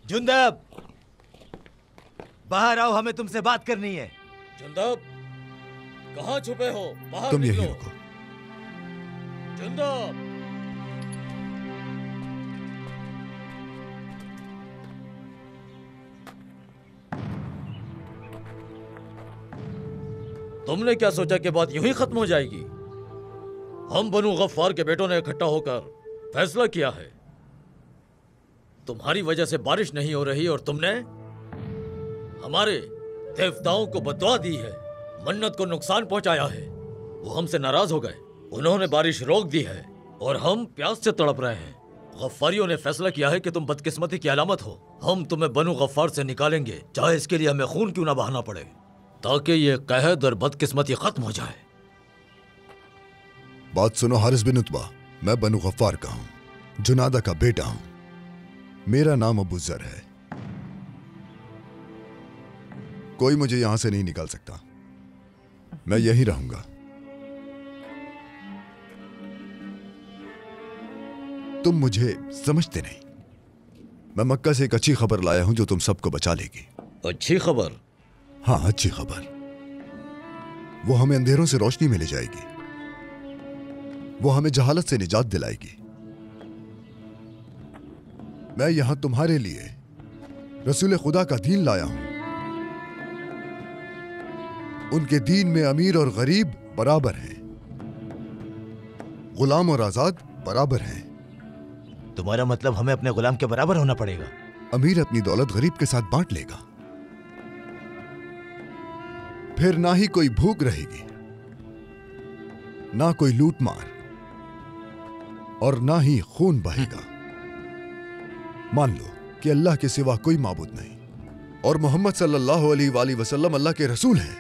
Jundab, बाहर आओ, हमें तुमसे बात करनी है। जुंदब, कहाँ छुपे हो? बाहर तुम यहीं निकलो। रुको। जुंदब, तुमने क्या सोचा कि बात यूं ही खत्म हो जाएगी? हम बनु गफ्फार के बेटों ने इकट्ठा होकर फैसला किया है। तुम्हारी वजह से बारिश नहीं हो रही और तुमने हमारे देवताओं को बददुआ दी है, मन्नत को नुकसान पहुंचाया है। वो हमसे नाराज हो गए, उन्होंने बारिश रोक दी है और हम प्यास से तड़प रहे हैं। गफ्फारियों ने फैसला किया है कि तुम बदकिस्मती की अलामत हो। हम तुम्हें बनु गफ्फार से निकालेंगे, चाहे इसके लिए हमें खून क्यों ना बहाना पड़े, ताकि ये कहद और बदकिस्मती खत्म हो जाए। बात सुनो हारिस बिन उत्बा, मैं बनु गफ्फार का हूं, जुनादा का बेटा हूं। मेरा नाम अबू जर है। कोई मुझे यहां से नहीं निकाल सकता, मैं यहीं रहूंगा। तुम मुझे समझते नहीं। मैं मक्का से एक अच्छी खबर लाया हूं जो तुम सबको बचा लेगी। अच्छी खबर? हाँ, अच्छी खबर। वो हमें अंधेरों से रोशनी में ले जाएगी, वो हमें जहालत से निजात दिलाएगी। मैं यहां तुम्हारे लिए रसूल खुदा का दीन लाया हूं। उनके दीन में अमीर और गरीब बराबर हैं, गुलाम और आजाद बराबर हैं। तुम्हारा मतलब हमें अपने गुलाम के बराबर होना पड़ेगा? अमीर अपनी दौलत गरीब के साथ बांट लेगा, फिर ना ही कोई भूख रहेगी, ना कोई लूटमार, और ना ही खून बहेगा। मान लो कि अल्लाह के सिवा कोई माबूद नहीं और मोहम्मद सल्लल्लाहु अलैहि वसल्लम अल्लाह के रसूल हैं।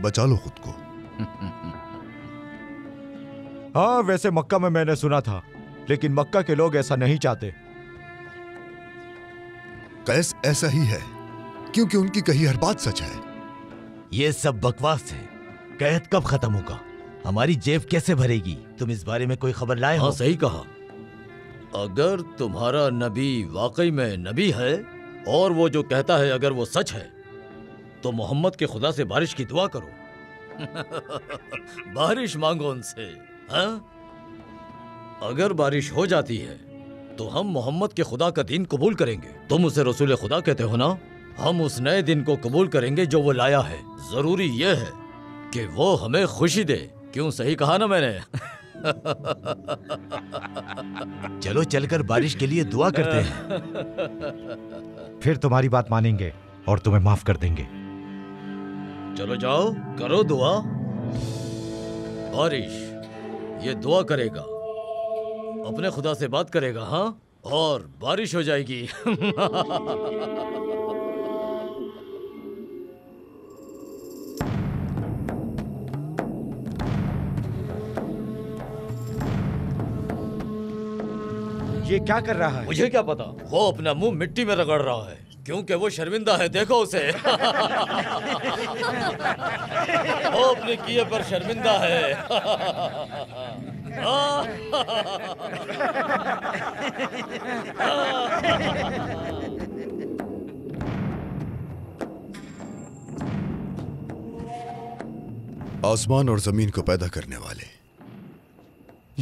बचा लो खुद को। हाँ, वैसे मक्का में मैंने सुना था, लेकिन मक्का के लोग ऐसा नहीं चाहते। कैस ऐसा ही है, क्योंकि उनकी कही हर बात सच है। ये सब बकवास है। कैद कब खत्म होगा? हमारी जेब कैसे भरेगी? तुम इस बारे में कोई खबर लाए हो? हाँ, सही कहा। अगर तुम्हारा नबी वाकई में नबी है और वो जो कहता है अगर वो सच है, तो मोहम्मद के खुदा से बारिश की दुआ करो। बारिश मांगो उनसे। हाँ, अगर बारिश हो जाती है तो हम मोहम्मद के खुदा का दीन कबूल करेंगे। तुम उसे रसूल खुदा कहते हो ना? हम उस नए दिन को कबूल करेंगे जो वो लाया है। जरूरी यह है कि वो हमें खुशी दे। क्यों, सही कहा ना मैंने? चलो चलकर बारिश के लिए दुआ करते हैं। फिर तुम्हारी बात मानेंगे और तुम्हें माफ कर देंगे। चलो जाओ, करो दुआ। बारिश ये दुआ करेगा, अपने खुदा से बात करेगा, हाँ, और बारिश हो जाएगी। ये क्या कर रहा है? मुझे क्या पता, वो अपना मुंह मिट्टी में रगड़ रहा है क्योंकि वो शर्मिंदा है। देखो उसे। वो अपने किए पर शर्मिंदा है। आसमान और जमीन को पैदा करने वाले,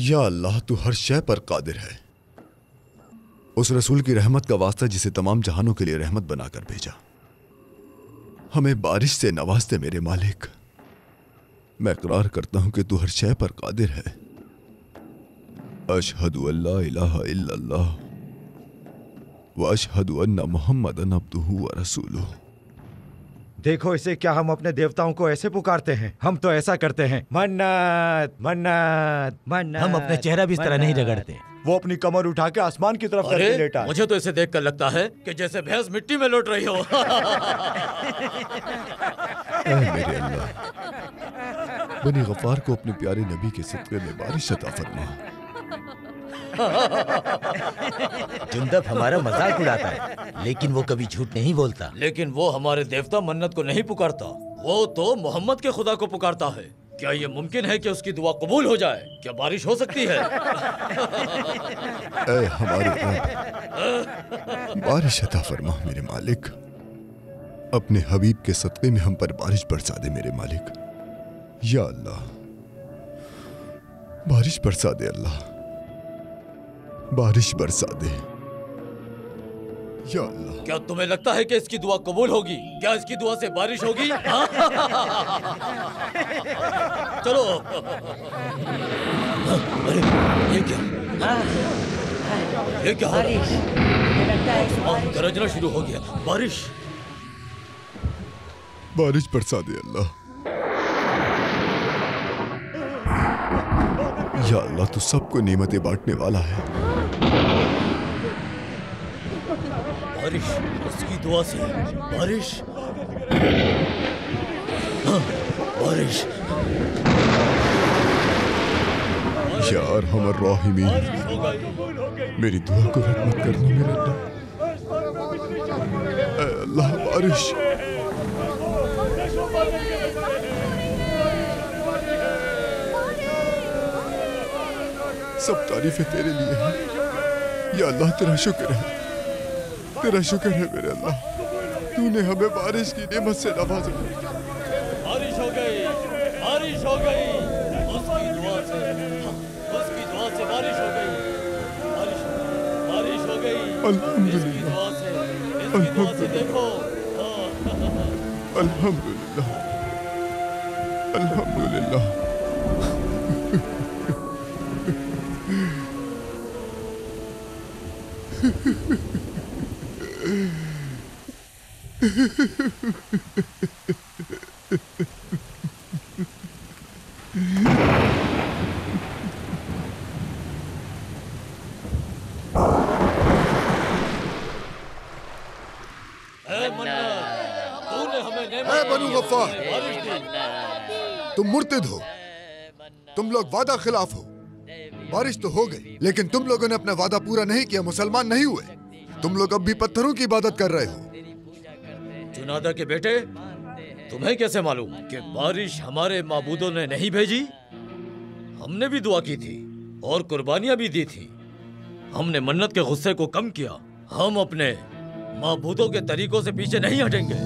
या अल्लाह, तू हर शय पर कादिर है। उस रसूल की रहमत का वास्ता जिसे तमाम जहानों के लिए रहमत बनाकर भेजा, हमें बारिश से नवाजते मेरे मालिक। मैं इकरार करता हूं कि तू हर शय पर कादिर है। अशहदु अल्ला इलाहा इल्लल्लाह व अशहदु अन्ना मुहम्मदन अब्दुहु व रसूलुहु। देखो इसे, क्या हम अपने देवताओं को ऐसे पुकारते हैं? हम तो ऐसा करते हैं, मन्नत मन्नत मन्नत। हम अपने चेहरा भी इस तरह नहीं रगड़ते। वो अपनी कमर उठा के आसमान की तरफ करके लेटा। मुझे तो इसे देखकर लगता है कि जैसे भैंस मिट्टी में लौट रही हो। मेरे अल्लाह, बनी गफ्फार को अपने प्यारे नबी के सदक़े में बारिश अता फरमा। जुंदब हमारा मजाक उड़ाता है, लेकिन वो कभी झूठ नहीं बोलता। लेकिन वो हमारे देवता मन्नत को नहीं पुकारता, वो तो मोहम्मद के खुदा को पुकारता है। क्या ये मुमकिन है कि उसकी दुआ कबूल हो जाए? क्या बारिश हो सकती है? ऐ हमारे रब, बारिश अता फरमा मेरे मालिक। अपने हबीब के सदक़े में हम पर बारिश बरसा दे मेरे मालिक। या अल्लाह, बारिश बरसा दे अल्लाह, बारिश बरसा दे या अल्लाह। क्या तुम्हें लगता है कि इसकी दुआ कबूल होगी? क्या इसकी दुआ से बारिश होगी? चलो। अरे ये क्या? ये क्या हो रहा है? गरजना शुरू हो गया। बारिश बारिश बरसा दे अल्लाह। या अल्लाह, तू सबको नेमतें बांटने वाला है। बारिश, उसकी दुआ से बारिश। हाँ, बारिश। यार हमर राहिमीन, मेरी दुआ को रद्द मत करना मेरे अल्लाह। ऐ अल्लाह, बारिश। सब तारीफें तेरे लिए हैं। या अल्लाह, तेरा शुक्र है, तेरा शुक्र है मेरे अल्लाह, तूने हमें बारिश की नेमत से नवाजा। बारिश हो गई, बारिश हो गई। उसकी दुआ से बारिश हो गई। बारिश हो गई। अल्हम्दुलिल्लाह, इसकी दुआ से देखो। अल्हम्दुलिल्लाह, अल्हम्दुलिल्लाह। बनु गफ्फार, तुम मुर्तिद हो, तुम लोग वादा खिलाफ हो। बारिश तो हो गई, लेकिन तुम लोगों ने अपना वादा पूरा नहीं किया, मुसलमान नहीं हुए। तुम लोग अब भी पत्थरों की इबादत कर रहे हो। जुनादा के बेटे, तुम्हें कैसे मालूम कि बारिश हमारे माबूदों ने नहीं भेजी? हमने भी दुआ की थी और कुर्बानियां भी दी थी। हमने मन्नत के गुस्से को कम किया। हम अपने माबूदों के तरीकों से पीछे नहीं हटेंगे।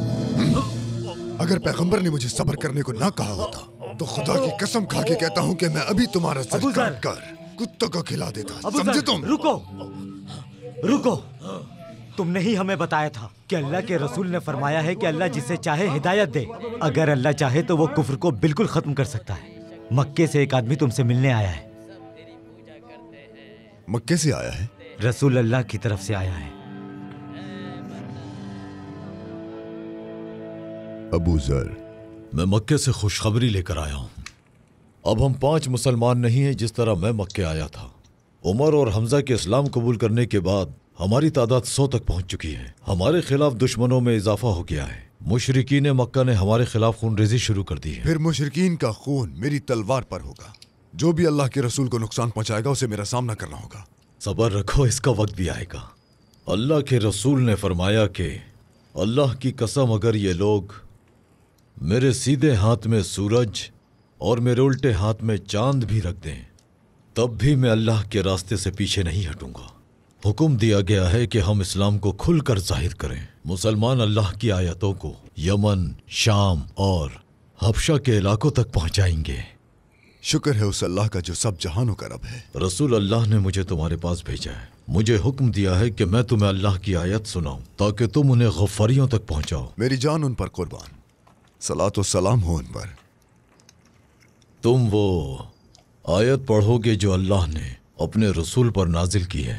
अगर पैगंबर ने मुझे सब्र करने को ना कहा होता तो खुदा की कसम खा के कहता हूँ कि मैं अभी तुम्हारा सर काट कर कुत्तों को खिला देता। समझे तुम? रुको, रुको। तुमने ही हमें बताया था कि अल्लाह के रसूल ने फरमाया है कि अल्लाह जिसे चाहे हिदायत दे। अगर अल्लाह चाहे तो वो कुफ्र को बिल्कुल खत्म कर सकता है। मक्के से एक आदमी तुमसे मिलने आया है। मक्के से आया है? रसूल अल्लाह की तरफ से आया है। अबू जर, मैं मक्के से खुशखबरी लेकर आया हूँ। अब हम 5 मुसलमान नहीं हैं जिस तरह मैं मक्के आया था। उमर और हमजा के इस्लाम कबूल करने के बाद हमारी तादाद 100 तक पहुंच चुकी है। हमारे खिलाफ दुश्मनों में इजाफा हो गया है। मुशरिकीन मक्का ने हमारे खिलाफ खूनरेजी शुरू कर दी है। फिर मुशरिकीन का खून मेरी तलवार पर होगा। जो भी अल्लाह के रसूल को नुकसान पहुंचाएगा उसे मेरा सामना करना होगा। सबर रखो, इसका वक्त भी आएगा। अल्लाह के रसूल ने फरमाया कि अल्लाह की कसम, अगर ये लोग मेरे सीधे हाथ में सूरज और मेरे उल्टे हाथ में चांद भी रख दें, तब भी मैं अल्लाह के रास्ते से पीछे नहीं हटूंगा। हुक्म दिया गया है कि हम इस्लाम को खुलकर जाहिर करें। मुसलमान अल्लाह की आयतों को यमन, शाम और हबशा के इलाकों तक पहुंचाएंगे। शुक्र है उस अल्लाह का जो सब जहानों का रब है। रसूल अल्लाह ने मुझे तुम्हारे पास भेजा है। मुझे हुक्म दिया है कि मैं तुम्हें अल्लाह की आयत सुनाऊं ताकि तुम उन्हें गफ्फारियों तक पहुंचाओ। मेरी जान उन पर कुर्बान, सलातो सलाम हो उन पर। तुम वो आयत पढ़ोगे जो अल्लाह ने अपने रसूल पर नाजिल की है।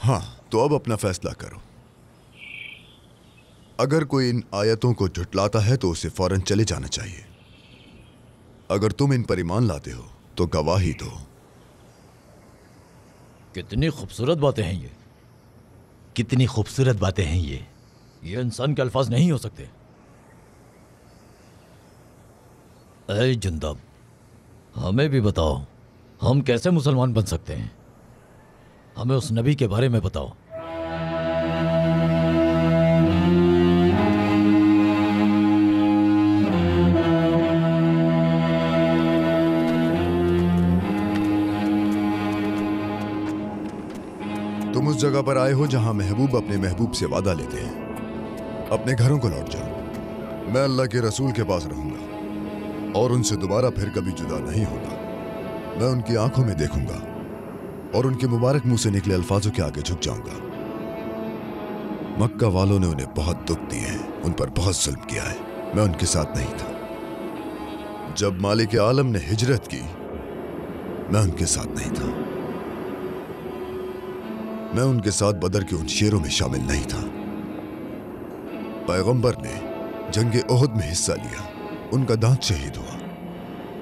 हाँ, तो अब अपना फैसला करो। अगर कोई इन आयतों को झुटलाता है तो उसे फौरन चले जाना चाहिए। अगर तुम इन पर ईमान लाते हो तो गवाही दो। कितनी खूबसूरत बातें हैं ये, कितनी खूबसूरत बातें हैं ये इंसान के अल्फाज नहीं हो सकते। ऐ जुंदब, हमें भी बताओ, हम कैसे मुसलमान बन सकते हैं? हमें उस नबी के बारे में बताओ। तुम उस जगह पर आए हो जहां महबूब अपने महबूब से वादा लेते हैं। अपने घरों को लौट जाओ। मैं अल्लाह के रसूल के पास रहूंगा और उनसे दोबारा फिर कभी जुदा नहीं होगा। मैं उनकी आंखों में देखूंगा और उनके मुबारक मुंह से निकले अल्फाजों के आगे झुक जाऊंगा। मक्का वालों ने उन्हें बहुत दुख दिए हैं, उन पर बहुत जुल्म किया है। मैं उनके साथ नहीं था। जब मालिक आलम ने हिजरत की, मैं उनके साथ नहीं था। मैं उनके साथ बदर के उन शेरों में शामिल नहीं था। पैगंबर ने जंगे ओहद में हिस्सा लिया, उनका दांत शहीद हुआ,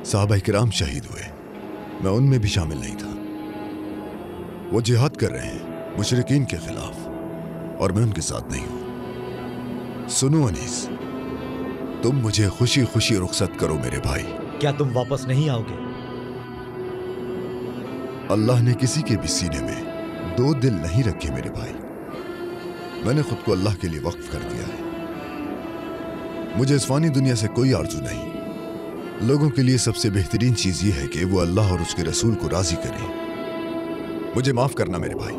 सहाबा किराम शहीद हुए, मैं उनमें भी शामिल नहीं था। वो जिहाद कर रहे हैं मुशरिकीन के खिलाफ और मैं उनके साथ नहीं हूं। सुनो अनीस, तुम मुझे खुशी खुशी रुखसत करो मेरे भाई। क्या तुम वापस नहीं आओगे? अल्लाह ने किसी के भी सीने में दो दिल नहीं रखे मेरे भाई। मैंने खुद को अल्लाह के लिए वक्फ कर दिया है। मुझे इस फानी दुनिया से कोई आरज़ू नहीं। लोगों के लिए सबसे बेहतरीन चीज यह है कि वो अल्लाह और उसके रसूल को राजी करें। मुझे माफ करना मेरे भाई।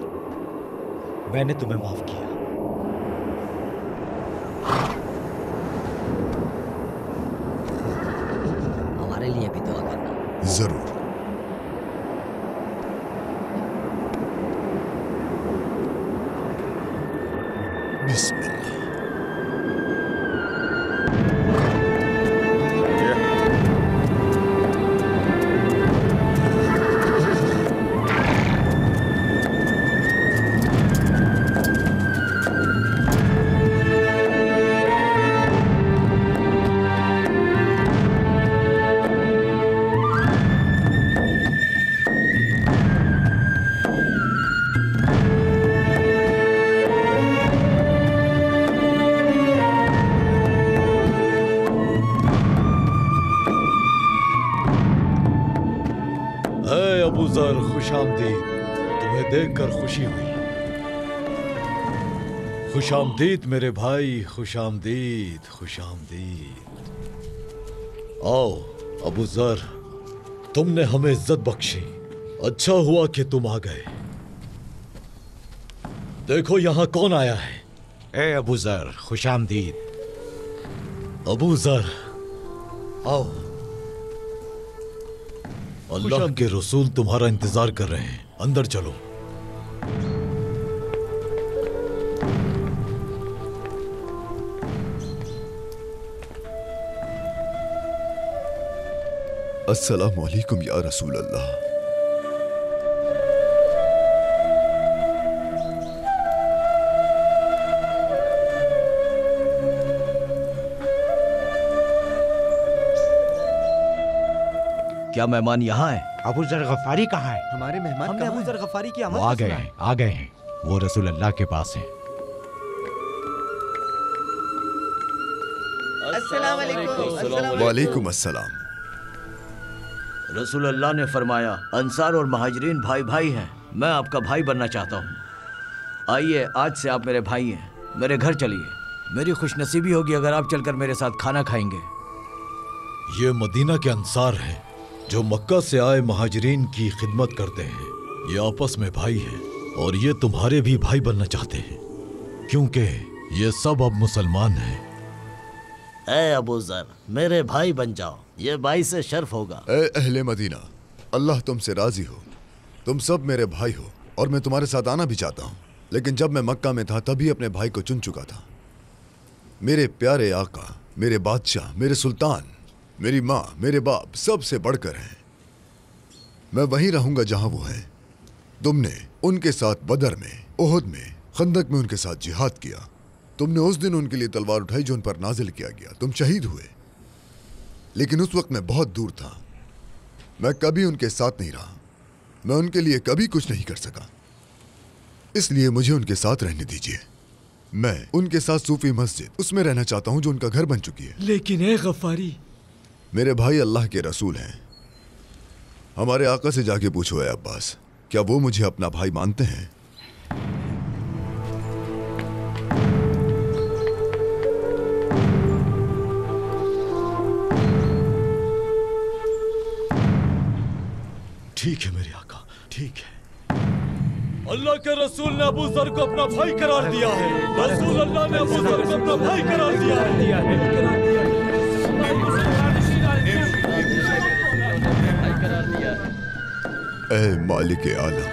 मैंने तुम्हें माफ किया। हमारे लिए भी दुआ करना। जरूर। बिस्मिल्लाह। खुशामदीद, तुम्हें देखकर खुशी हुई। खुशामदीद मेरे भाई, खुशामदीद, खुशामदीद। आओ अबू जर, तुमने हमें इज्जत बख्शी। अच्छा हुआ कि तुम आ गए। देखो यहाँ कौन आया है। ए अबू जर, खुशामदीद। अबू जर आओ, अल्लाह के रसूल तुम्हारा इंतजार कर रहे हैं, अंदर चलो। अस्सलामु अलैकुम या रसूल अल्लाह। क्या मेहमान यहाँ है? अबू जर गफारी कहाँ है? हमारे मेहमान हमने अबू जर गफारी की वो आमद आ का गए सुना हैं, आ गए हैं। वो रसूल अल्लाह के पास हैं। वालेकुम अस्सलाम। रसूल अल्लाह ने फरमाया अंसार और महाजरीन भाई भाई हैं। मैं आपका भाई बनना चाहता हूँ। आइए, आज से आप मेरे भाई हैं। मेरे घर चलिए। मेरी खुशनसीबी होगी अगर आप चलकर मेरे साथ खाना खाएंगे। ये मदीना के अंसार हैं जो मक्का से आए महाजरीन की खिदमत करते हैं। ये आपस में भाई हैं और ये तुम्हारे भी भाई बनना चाहते हैं क्योंकि ये सब अब मुसलमान हैं। ए अबू ज़र, मेरे भाई बन जाओ, ये भाई से शर्फ होगा। ए अहले मदीना, अल्लाह तुमसे राजी हो। तुम सब मेरे भाई हो और मैं तुम्हारे साथ आना भी चाहता हूँ, लेकिन जब मैं मक्का में था तभी अपने भाई को चुन चुका था। मेरे प्यारे आका, मेरे बादशाह, मेरे सुल्तान, मेरी माँ, मेरे बाप सबसे बढ़कर हैं। मैं वहीं रहूंगा जहां वो हैं। तुमने उनके साथ बदर में, ओहद में, खंदक में उनके साथ जिहाद किया। तुमने उस दिन उनके लिए तलवार उठाई जो उन पर नाजिल किया गया। तुम शहीद हुए, लेकिन उस वक्त मैं बहुत दूर था। मैं कभी उनके साथ नहीं रहा। मैं उनके लिए कभी कुछ नहीं कर सका, इसलिए मुझे उनके साथ रहने दीजिए। मैं उनके साथ सूफी मस्जिद उसमें रहना चाहता हूं जो उनका घर बन चुकी है। लेकिन ए गफ्फारी, मेरे भाई अल्लाह के रसूल हैं। हमारे आका से जाके पूछो है अब्बास, क्या वो मुझे अपना भाई मानते हैं? ठीक है मेरे आका, ठीक है। अल्लाह के रसूल ने अबू ज़र को अपना भाई करार दिया है। रसूल अल्लाह ने अबू ज़र को अपना भाई करार दिया है। ऐ मालिक आलम,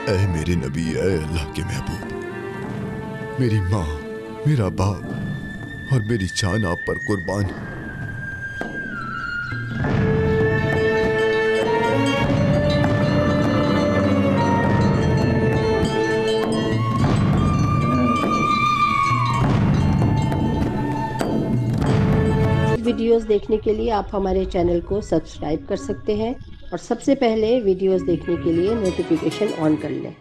ऐ मेरे नबी, ऐ अल्लाह के महबूब, मेरी माँ, मेरा बाप और मेरी जान आप पर कुर्बान है। वीडियोस देखने के लिए आप हमारे चैनल को सब्सक्राइब कर सकते हैं और सबसे पहले वीडियोस देखने के लिए नोटिफिकेशन ऑन कर लें।